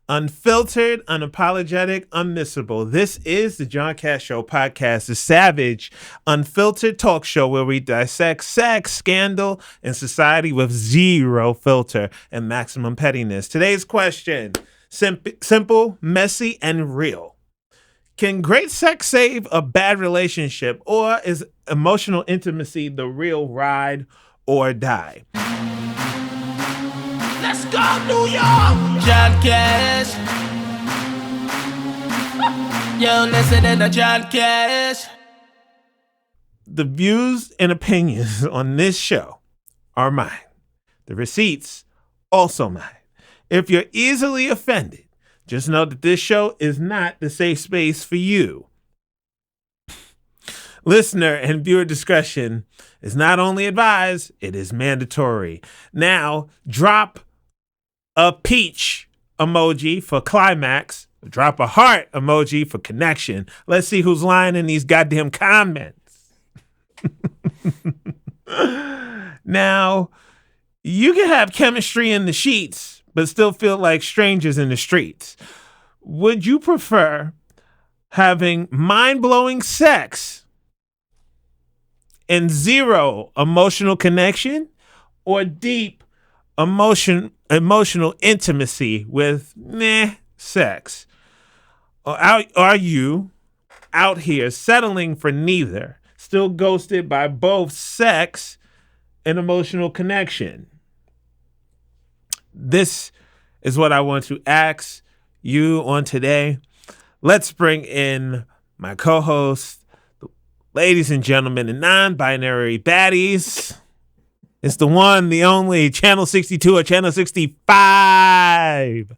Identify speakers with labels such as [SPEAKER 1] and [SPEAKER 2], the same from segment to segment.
[SPEAKER 1] Unfiltered, unapologetic, unmissable. This is the John Cash Show podcast, the savage, unfiltered talk show where we dissect sex, scandal, and society with zero filter and maximum pettiness. Today's question, simple, messy, and real. Can great sex save a bad relationship, or is emotional intimacy the real ride or die?
[SPEAKER 2] Let's go, New York! John Cash. Yo, listening to John Cash.
[SPEAKER 1] The views and opinions on this show are mine. The receipts, also mine. If you're easily offended, just know that this show is not the safe space for you. Listener and viewer discretion is not only advised, it is mandatory. Now, drop a peach emoji for Climax. Drop a heart emoji for connection. Let's see who's lying in these goddamn comments. Now, you can have chemistry in the sheets, but still feel like strangers in the streets. Would you prefer having mind-blowing sex and zero emotional connection, or deep emotional intimacy with sex? Or are you out here settling for neither, still ghosted by both sex and emotional connection? This is what I want to ask you on today. Let's bring in my co-host, ladies and gentlemen, the non-binary baddies. It's the one, the only, Channel 62 or Channel 65.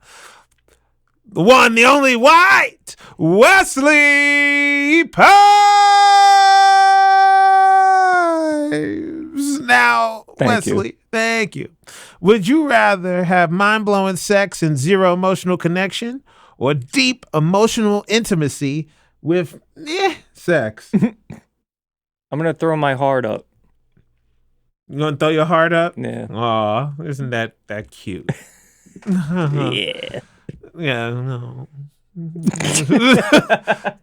[SPEAKER 1] The one, the only white, Wesley Pipes. Now, Wesley, thank you. Would you rather have mind-blowing sex and zero emotional connection, or deep emotional intimacy with sex?
[SPEAKER 3] I'm going to throw my heart up.
[SPEAKER 1] You going to throw your heart up?
[SPEAKER 3] Yeah.
[SPEAKER 1] Aw, isn't that cute?
[SPEAKER 3] Yeah.
[SPEAKER 1] Yeah, no.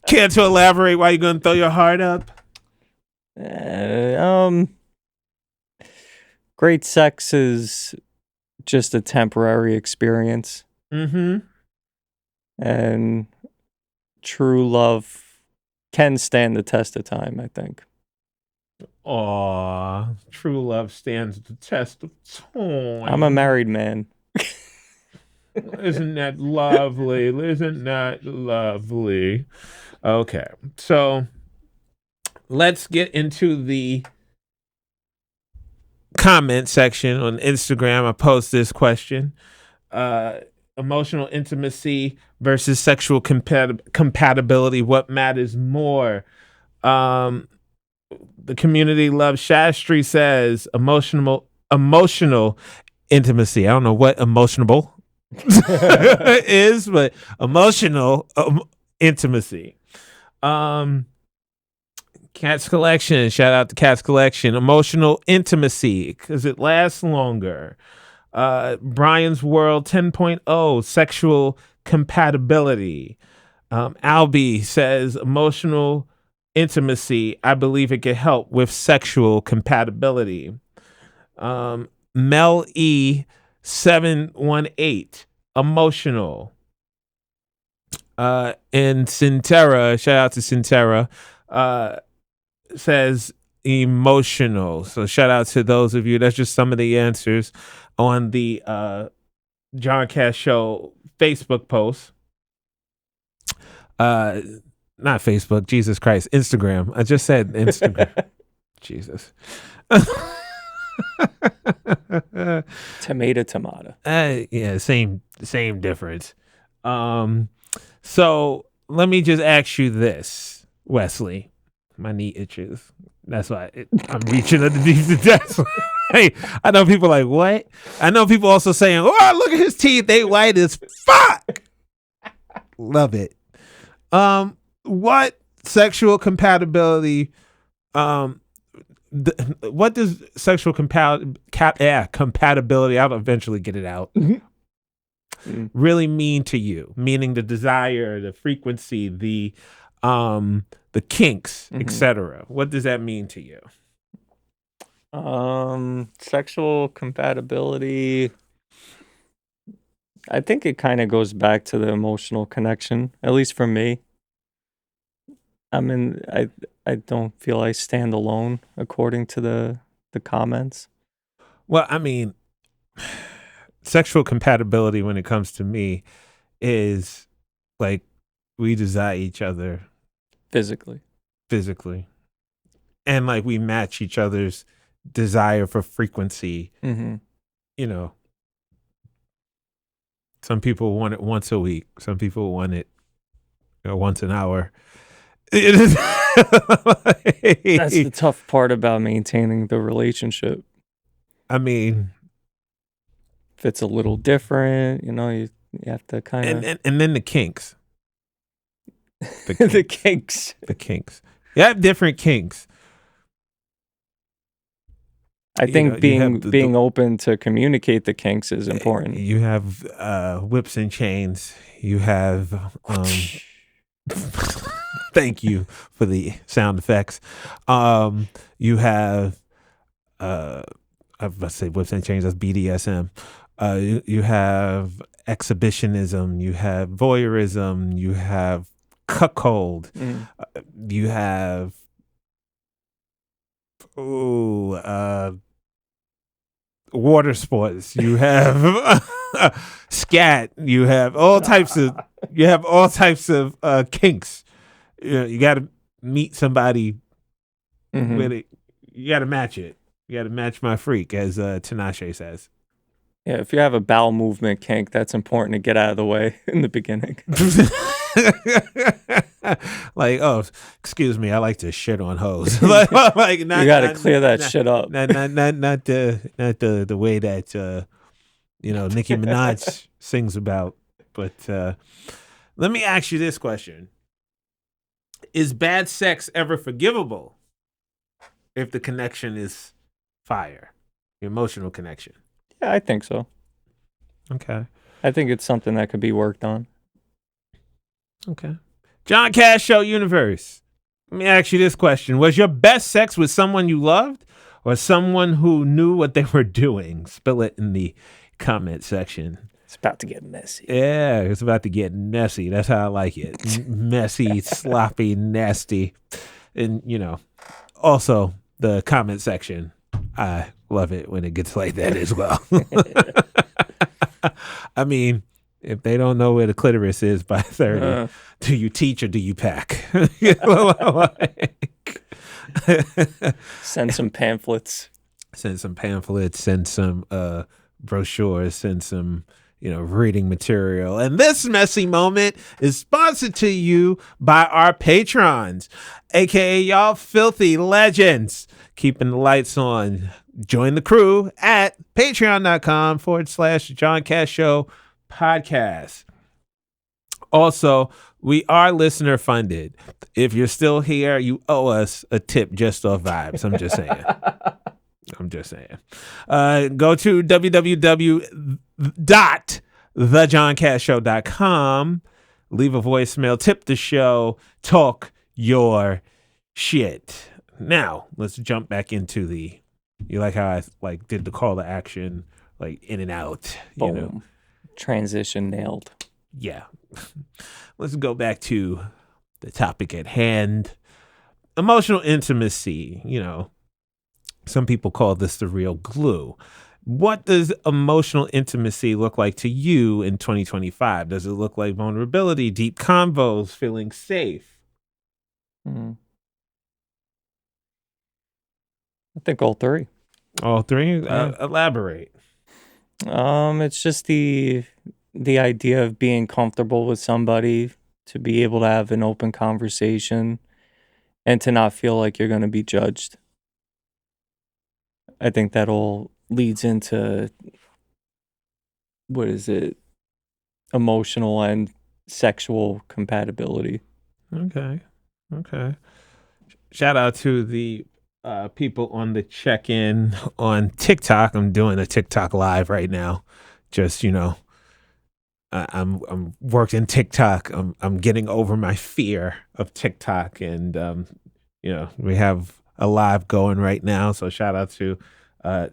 [SPEAKER 1] Care to elaborate why you're going to throw your heart up?
[SPEAKER 3] Great sex is just a temporary experience.
[SPEAKER 1] Mm-hmm.
[SPEAKER 3] And true love can stand the test of time, I think.
[SPEAKER 1] Aw, true love stands the test of time.
[SPEAKER 3] I'm a married man.
[SPEAKER 1] Isn't that lovely? Isn't that lovely? Okay, so let's get into the comment section on Instagram. I post this question. Emotional intimacy versus sexual compatibility. What matters more? The community loves Shastri says emotional intimacy. I don't know what emotional is, but emotional intimacy. Cat's Collection, shout out to Cat's Collection. Emotional intimacy because it lasts longer. Brian's World 10.0, sexual compatibility. Albie says emotional intimacy, I believe it can help with sexual compatibility. Mel E 718, emotional. And Sintera, shout out to Sintera, says emotional. So shout out to those of you. That's just some of the answers on the John Cash Show Facebook post. Not Facebook, Jesus Christ, Instagram. I just said Instagram. Jesus.
[SPEAKER 3] Tomato.
[SPEAKER 1] Yeah, same difference. So let me just ask you this, Wesley. My knee itches. That's why I'm reaching underneath the desk. Hey, I know people like, what? I know people also saying, oh, look at his teeth. They white as fuck. Love it. What sexual compatibility, what does sexual compatibility, I'll eventually get it out. really mean to you? Meaning the desire, the frequency, the kinks, etc. What does that mean to you?
[SPEAKER 3] Sexual compatibility. I think it kind of goes back to the emotional connection, at least for me. I mean, I don't feel I stand alone according to the comments.
[SPEAKER 1] Well, I mean, sexual compatibility when it comes to me is like we desire each other
[SPEAKER 3] Physically.
[SPEAKER 1] And like we match each other's desire for frequency.
[SPEAKER 3] Mm-hmm.
[SPEAKER 1] You know, some people want it once a week. Some people want it once an hour.
[SPEAKER 3] That's the tough part about maintaining the relationship.
[SPEAKER 1] I mean,
[SPEAKER 3] if it's a little different, you have to kind of...
[SPEAKER 1] And then the kinks.
[SPEAKER 3] The kinks.
[SPEAKER 1] The kinks. You have different kinks.
[SPEAKER 3] I think being open to communicate the kinks is important.
[SPEAKER 1] You have whips and chains. You have... thank you for the sound effects. You have... I was about to say whips and chains. That's BDSM. You have exhibitionism. You have voyeurism. You have cuckold. You have water sports. You have scat. You have all types of. You have all types of kinks. You got to meet somebody with it. You got to match it. You got to match my freak, as Tinashe says.
[SPEAKER 3] Yeah, if you have a bowel movement kink, that's important to get out of the way in the beginning.
[SPEAKER 1] Like, oh, excuse me, I like to shit on hoes. Like,
[SPEAKER 3] you got to clear that shit up.
[SPEAKER 1] Not the way that Nicki Minaj sings about. But let me ask you this question: is bad sex ever forgivable if the connection is fire, the emotional connection?
[SPEAKER 3] Yeah, I think so.
[SPEAKER 1] Okay.
[SPEAKER 3] I think it's something that could be worked on.
[SPEAKER 1] Okay. John Cash Show Universe. Let me ask you this question. Was your best sex with someone you loved or someone who knew what they were doing? Spill it in the comment section.
[SPEAKER 3] It's about to get messy.
[SPEAKER 1] Yeah, it's about to get messy. That's how I like it. Messy, sloppy, nasty. And, also the comment section. I love it when it gets like that as well. I mean, if they don't know where the clitoris is by 30, do you teach or do you pack?
[SPEAKER 3] Send some pamphlets.
[SPEAKER 1] Send some brochures, send some, reading material. And this messy moment is sponsored to you by our patrons, aka y'all filthy legends, keeping the lights on. Join the crew at patreon.com/John Cash Show podcast. Also, we are listener funded. If you're still here, you owe us a tip just off vibes. I'm just saying. Go to www.thejohncashshow.com. Leave a voicemail, tip the show, talk your shit. Now, let's jump back into you like how I did the call to action, in and out.
[SPEAKER 3] Boom. Transition nailed.
[SPEAKER 1] Yeah. Let's go back to the topic at hand. Emotional intimacy. Some people call this the real glue. What does emotional intimacy look like to you in 2025? Does it look like vulnerability, deep convos, feeling safe?
[SPEAKER 3] I think all three.
[SPEAKER 1] All three? Elaborate.
[SPEAKER 3] It's just the idea of being comfortable with somebody, to be able to have an open conversation and to not feel like you're going to be judged. I think that all leads into, emotional and sexual compatibility.
[SPEAKER 1] Okay. Shout out to the people on the check-in on TikTok. I'm doing a TikTok live right now. Just, I'm worked in TikTok. I'm getting over my fear of TikTok, and we have a live going right now. So shout out to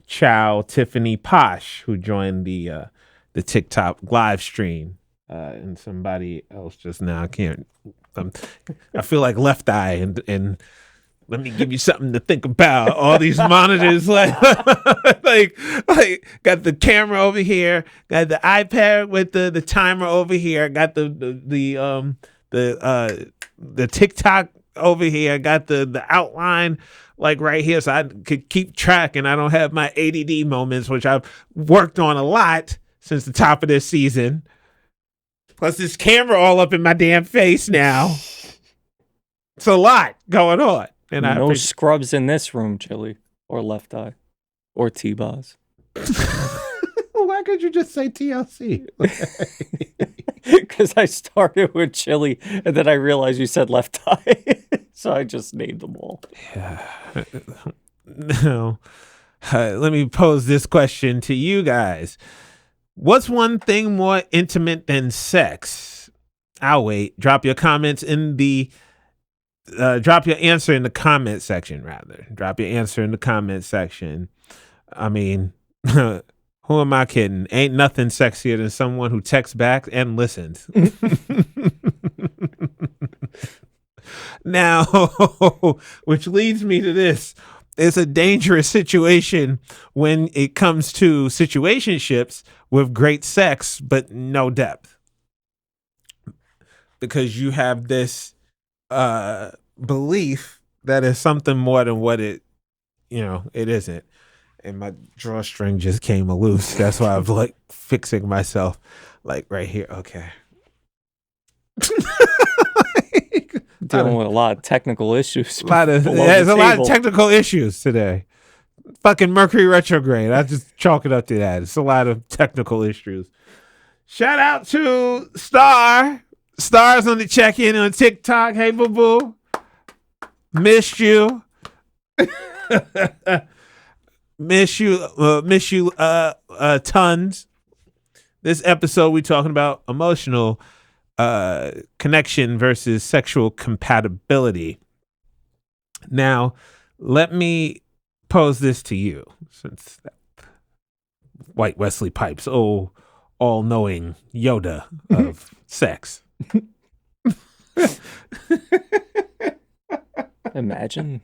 [SPEAKER 1] Chow Tiffany Posh, who joined the TikTok live stream, and somebody else just now. I can't. I feel like Left Eye, and let me give you something to think about. All these monitors, like got the camera over here, got the iPad with the timer over here, got the TikTok over here, got the outline like right here, so I could keep track, and I don't have my ADD moments, which I've worked on a lot since the top of this season. Plus, this camera all up in my damn face now. It's a lot going on. And
[SPEAKER 3] no scrubs in this room, Chili, or Left Eye, or T-Boz.
[SPEAKER 1] Why could you just say TLC?
[SPEAKER 3] Because I started with Chili, and then I realized you said Left Eye, so I just named them all.
[SPEAKER 1] Yeah. No. Let me pose this question to you guys. What's one thing more intimate than sex? I'll wait. Drop your comments in the drop your answer in the comment section, rather. Drop your answer in the comment section. I mean, who am I kidding? Ain't nothing sexier than someone who texts back and listens. Now, which leads me to this. It's a dangerous situation when it comes to situationships with great sex but no depth. Because you have this belief that is something more than what it isn't. And my drawstring just came loose. That's why I'm like fixing myself like right here. Okay.
[SPEAKER 3] Dealing with a lot of technical issues.
[SPEAKER 1] There's a lot of technical issues today. Fucking Mercury retrograde. I just chalk it up to that. It's a lot of technical issues. Shout out to Star. Star's on the check-in on TikTok. Hey, boo-boo. Missed you. Miss you tons. This episode we talking about emotional connection versus sexual compatibility. Now, let me pose this to you, since white Wesley Pipes, all-knowing Yoda of sex.
[SPEAKER 3] Imagine.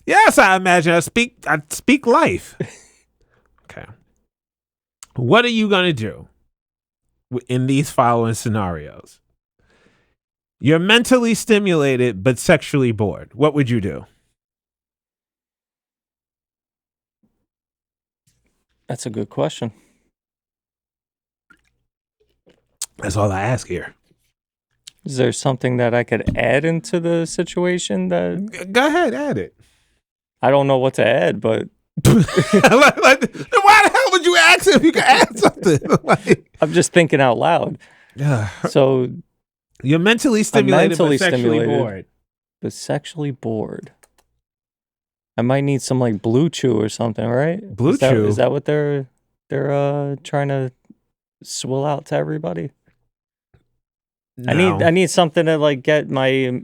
[SPEAKER 1] Yes, I imagine. I speak life. Okay. What are you gonna do in these following scenarios? You're mentally stimulated but sexually bored. What would you do?
[SPEAKER 3] That's a good question.
[SPEAKER 1] That's all I ask here.
[SPEAKER 3] Is there something that I could add into the situation that...
[SPEAKER 1] Go ahead, add it.
[SPEAKER 3] I don't know what to add, but...
[SPEAKER 1] Why the hell would you ask if you could add something?
[SPEAKER 3] I'm just thinking out loud. So...
[SPEAKER 1] You're mentally stimulated but sexually bored.
[SPEAKER 3] But sexually bored. I might need some like Blue Chew or something, right?
[SPEAKER 1] Blue Chew?
[SPEAKER 3] Is that what they're trying to swill out to everybody?
[SPEAKER 1] No.
[SPEAKER 3] I need something to like get my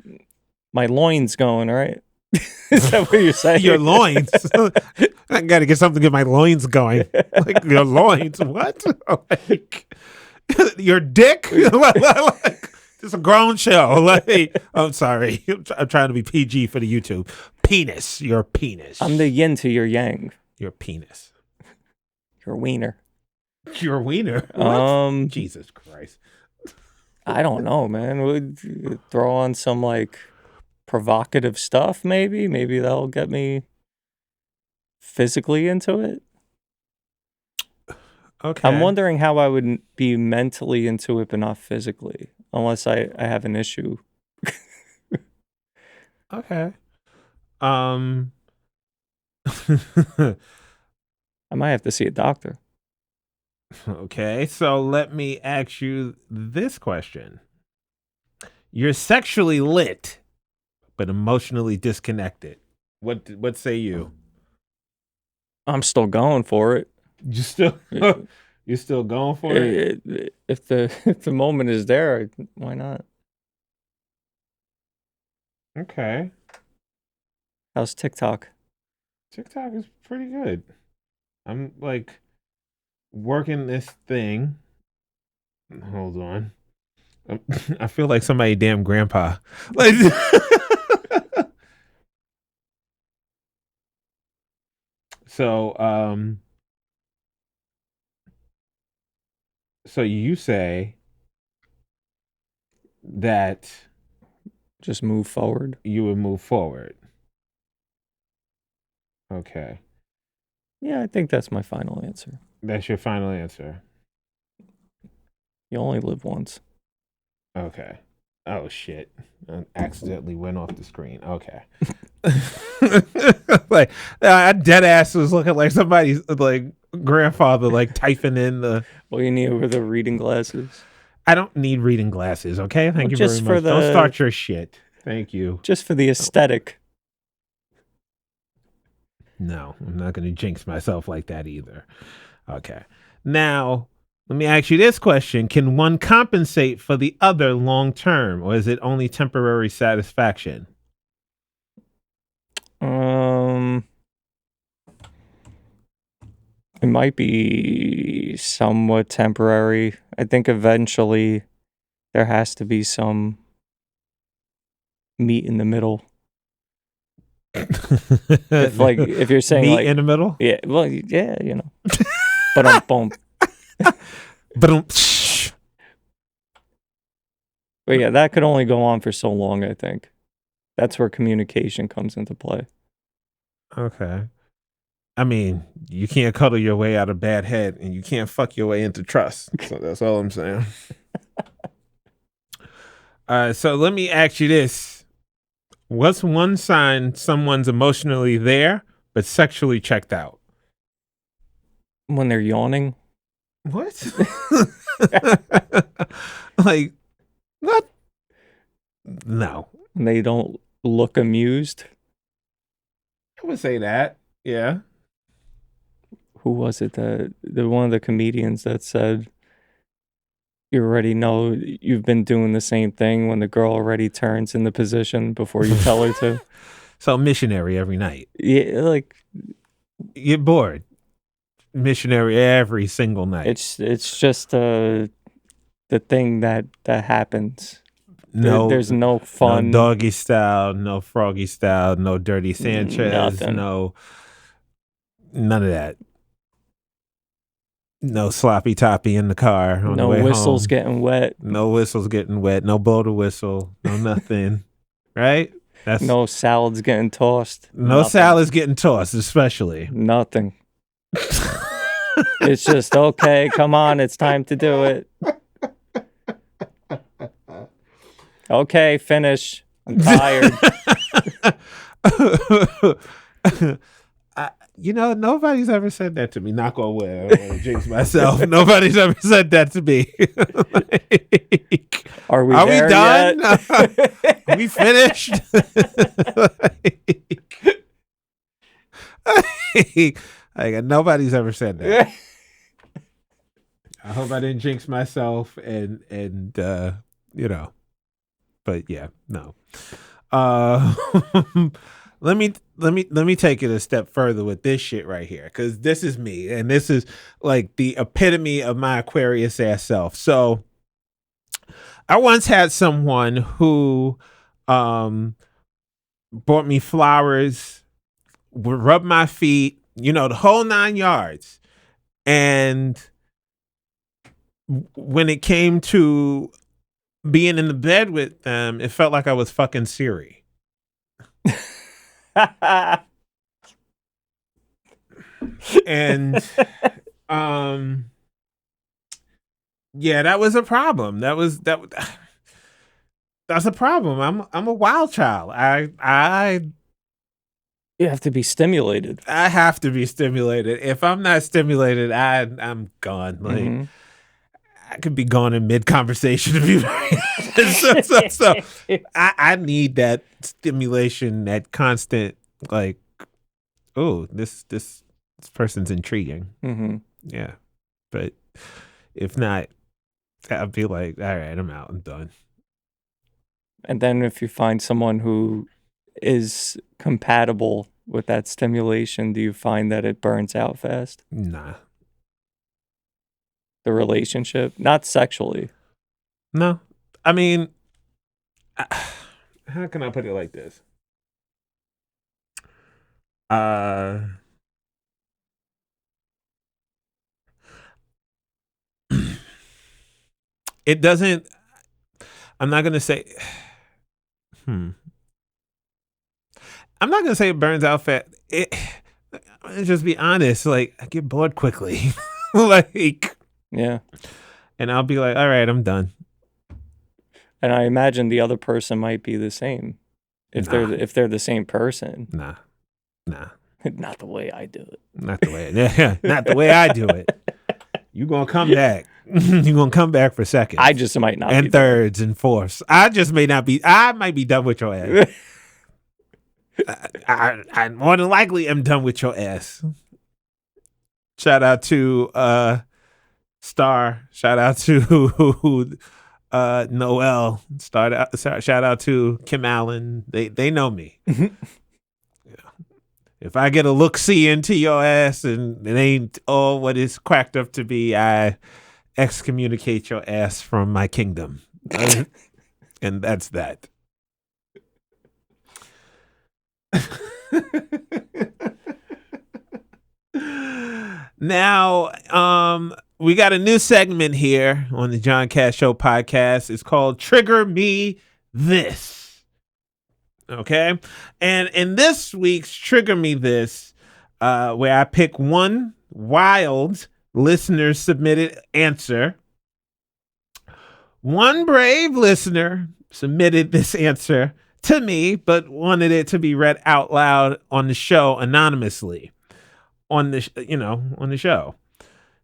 [SPEAKER 3] loins going, right? Is that what you're saying?
[SPEAKER 1] Your loins. I gotta get something to get my loins going. Like your loins. What? Like, your dick? It's a grown show. Like, I'm sorry. I'm trying to be PG for the YouTube. Penis. Your penis.
[SPEAKER 3] I'm the yin to your yang.
[SPEAKER 1] Your penis.
[SPEAKER 3] Your wiener.
[SPEAKER 1] Your wiener? What? Jesus Christ.
[SPEAKER 3] I don't know, man. Would throw on some like provocative stuff, maybe? Maybe that'll get me physically into it.
[SPEAKER 1] Okay.
[SPEAKER 3] I'm wondering how I would be mentally into it, but not physically, unless I have an issue.
[SPEAKER 1] Okay.
[SPEAKER 3] I might have to see a doctor.
[SPEAKER 1] Okay, so let me ask you this question. You're sexually lit, but emotionally disconnected. What say you?
[SPEAKER 3] I'm still going for it.
[SPEAKER 1] You still You still going for it?
[SPEAKER 3] If the moment is there, why not?
[SPEAKER 1] Okay.
[SPEAKER 3] How's TikTok?
[SPEAKER 1] TikTok is pretty good. I'm like working this thing. Hold on. I feel like somebody damn grandpa. Like so so you say that
[SPEAKER 3] Just move forward.
[SPEAKER 1] you would move forward. Okay.
[SPEAKER 3] Yeah, I think that's my final answer.
[SPEAKER 1] That's your final answer.
[SPEAKER 3] You only live once.
[SPEAKER 1] Okay. Oh shit. I accidentally went off the screen. Okay. Like I dead ass was looking like somebody's like grandfather like typing in the
[SPEAKER 3] All you need were the reading glasses.
[SPEAKER 1] I don't need reading glasses, okay? Thank you very
[SPEAKER 3] just
[SPEAKER 1] much.
[SPEAKER 3] for
[SPEAKER 1] Don't start your shit. Thank you.
[SPEAKER 3] Just for the aesthetic.
[SPEAKER 1] No, I'm not going to jinx myself like that either. Okay. Now, let me ask you this question. Can one compensate for the other long term, or is it only temporary satisfaction?
[SPEAKER 3] It might be somewhat temporary. I think eventually there has to be some meat in the middle. If you're saying
[SPEAKER 1] meat
[SPEAKER 3] like
[SPEAKER 1] in the middle,
[SPEAKER 3] yeah, well, yeah, you know, but boom.
[SPEAKER 1] But
[SPEAKER 3] yeah, that could only go on for so long. I think that's where communication comes into play.
[SPEAKER 1] Okay. I mean, you can't cuddle your way out of bad head, and you can't fuck your way into trust. So that's all I'm saying. So let me ask you this. What's one sign someone's emotionally there, but sexually checked out?
[SPEAKER 3] When they're yawning.
[SPEAKER 1] What? Like, what? No.
[SPEAKER 3] When they don't look amused.
[SPEAKER 1] I would say that. Yeah.
[SPEAKER 3] Who was it that the one of the comedians that said you already know you've been doing the same thing when the girl already turns in the position before you tell her to.
[SPEAKER 1] So missionary every night.
[SPEAKER 3] Yeah, like
[SPEAKER 1] you're bored. Missionary every single night.
[SPEAKER 3] It's just the thing that happens.
[SPEAKER 1] No,
[SPEAKER 3] there's no fun.
[SPEAKER 1] No doggy style, no froggy style, no dirty Sanchez,
[SPEAKER 3] Nothing.
[SPEAKER 1] no none of that. No sloppy toppy in the car on the way home.
[SPEAKER 3] No whistles getting wet.
[SPEAKER 1] No whistles getting wet. No blow the whistle. No nothing. Right? That's
[SPEAKER 3] no salads getting tossed.
[SPEAKER 1] No
[SPEAKER 3] nothing.
[SPEAKER 1] Salads getting tossed, especially.
[SPEAKER 3] Nothing. It's just okay. Come on, it's time to do it. Okay, finish. I'm tired.
[SPEAKER 1] Nobody's ever said that to me. Knock on wood. I don't want to jinx myself. Nobody's ever said that to me.
[SPEAKER 3] Are we
[SPEAKER 1] done?
[SPEAKER 3] Yet?
[SPEAKER 1] Are we finished? Nobody's ever said that. I hope I didn't jinx myself and but yeah, no. Let me take it a step further with this shit right here, because this is me, and this is like the epitome of my Aquarius ass self. So I once had someone who bought me flowers, would rub my feet, the whole 9 yards. And when it came to being in the bed with them, it felt like I was fucking Siri. And yeah, that was a problem. That's a problem. I'm a wild child.
[SPEAKER 3] You have to be stimulated.
[SPEAKER 1] I have to be stimulated. If I'm not stimulated, I'm gone. Like I could be gone in mid conversation to be very honest. So I need that stimulation, that constant, like, oh, this person's intriguing.
[SPEAKER 3] Mm-hmm.
[SPEAKER 1] Yeah. But if not, I'll be like, all right, I'm out. I'm done.
[SPEAKER 3] And then if you find someone who is compatible with that stimulation, do you find that it burns out fast?
[SPEAKER 1] Nah.
[SPEAKER 3] The relationship, not sexually.
[SPEAKER 1] No. I mean, how can I put it like this? It doesn't. I'm not gonna say. I'm not gonna say it burns out fast. Let's just be honest. Like, I get bored quickly. Like,
[SPEAKER 3] Yeah.
[SPEAKER 1] and I'll be like, all right, I'm done.
[SPEAKER 3] And I imagine the other person might be the same. If they're the same person.
[SPEAKER 1] Nah.
[SPEAKER 3] Not the way I do it.
[SPEAKER 1] Not the way. Yeah, not the way I do it. You gonna come back. You gonna come back for seconds.
[SPEAKER 3] I just might not.
[SPEAKER 1] And thirds and fourths. I just may not be. I might be done with your ass. I more than likely am done with your ass. Shout out to Star. Shout out to Noel. Shout out to Kim Allen. They know me. If I get a look-see into your ass and it ain't all what it's cracked up to be, I excommunicate your ass from my kingdom. And that's that. Now, we got a new segment here on the John Cash Show podcast. It's called Trigger Me This. Okay. And in this week's Trigger Me This, where I pick one wild listener submitted answer, one brave listener submitted this answer to me, but wanted it to be read out loud on the show anonymously on the show.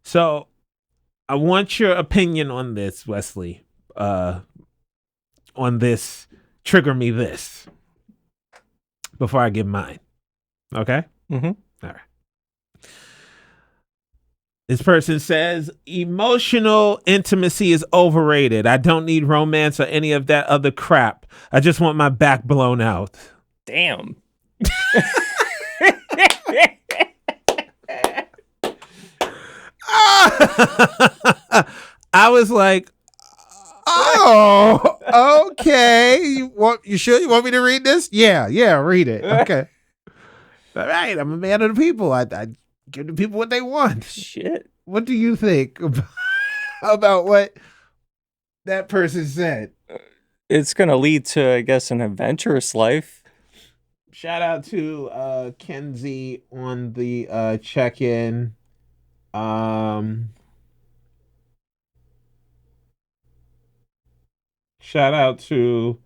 [SPEAKER 1] So I want your opinion on this, Wesley, on this Trigger Me This. Before I give mine. Okay?
[SPEAKER 3] Mm-hmm.
[SPEAKER 1] All right. This person says, emotional intimacy is overrated. I don't need romance or any of that other crap. I just want my back blown out.
[SPEAKER 3] Damn.
[SPEAKER 1] I was like, oh, okay. You sure you want me to read this? Yeah, read it. Okay. All right, I'm a man of the people. I give the people what they want.
[SPEAKER 3] Shit.
[SPEAKER 1] What do you think about what that person said?
[SPEAKER 3] It's going to lead to, I guess, an adventurous life.
[SPEAKER 1] Shout out to Kenzie on the check-in. Shout out to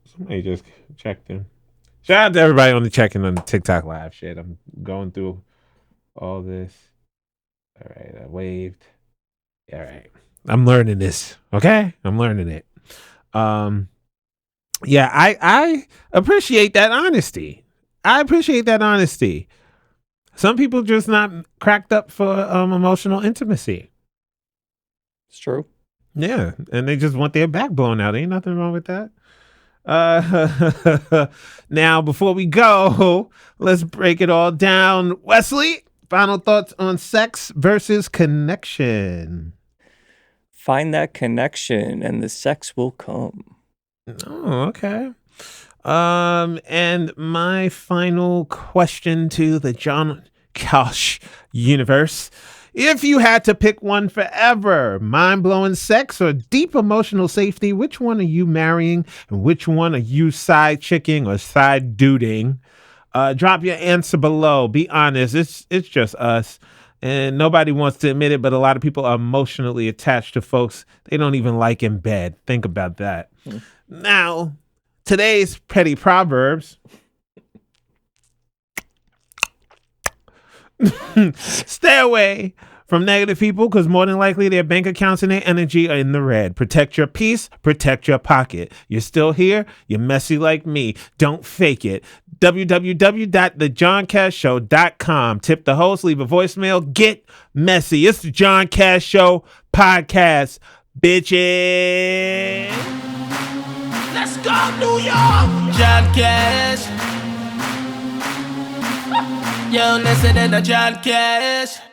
[SPEAKER 1] somebody just checked in. Shout out to everybody on the check-in on the TikTok live shit. I'm going through all this. All right, I waved. All right. I'm learning this. Okay? I'm learning it. Yeah, I appreciate that honesty. Some people just not cracked up for emotional intimacy.
[SPEAKER 3] It's true.
[SPEAKER 1] Yeah, and they just want their back blown out. Ain't nothing wrong with that. Now, before we go, let's break it all down. Wesley, final thoughts on sex versus connection.
[SPEAKER 3] Find that connection and the sex will come.
[SPEAKER 1] Oh, okay. And my final question to the John Cash universe. If you had to pick one forever, mind-blowing sex or deep emotional safety, which one are you marrying and which one are you side chicking or side duding? Drop your answer below. Be honest. It's just us. And nobody wants to admit it, but a lot of people are emotionally attached to folks they don't even like in bed. Think about that. Now, today's petty Proverbs. Stay away from negative people because more than likely their bank accounts and their energy are in the red. Protect your peace, protect your pocket. You're still here, you're messy like me. Don't fake it. www.thejohncashshow.com. Tip the host, leave a voicemail, get messy. It's the John Cash Show podcast, bitches.
[SPEAKER 2] Let's go, New York. John Cash. Yo, listen to John Cash.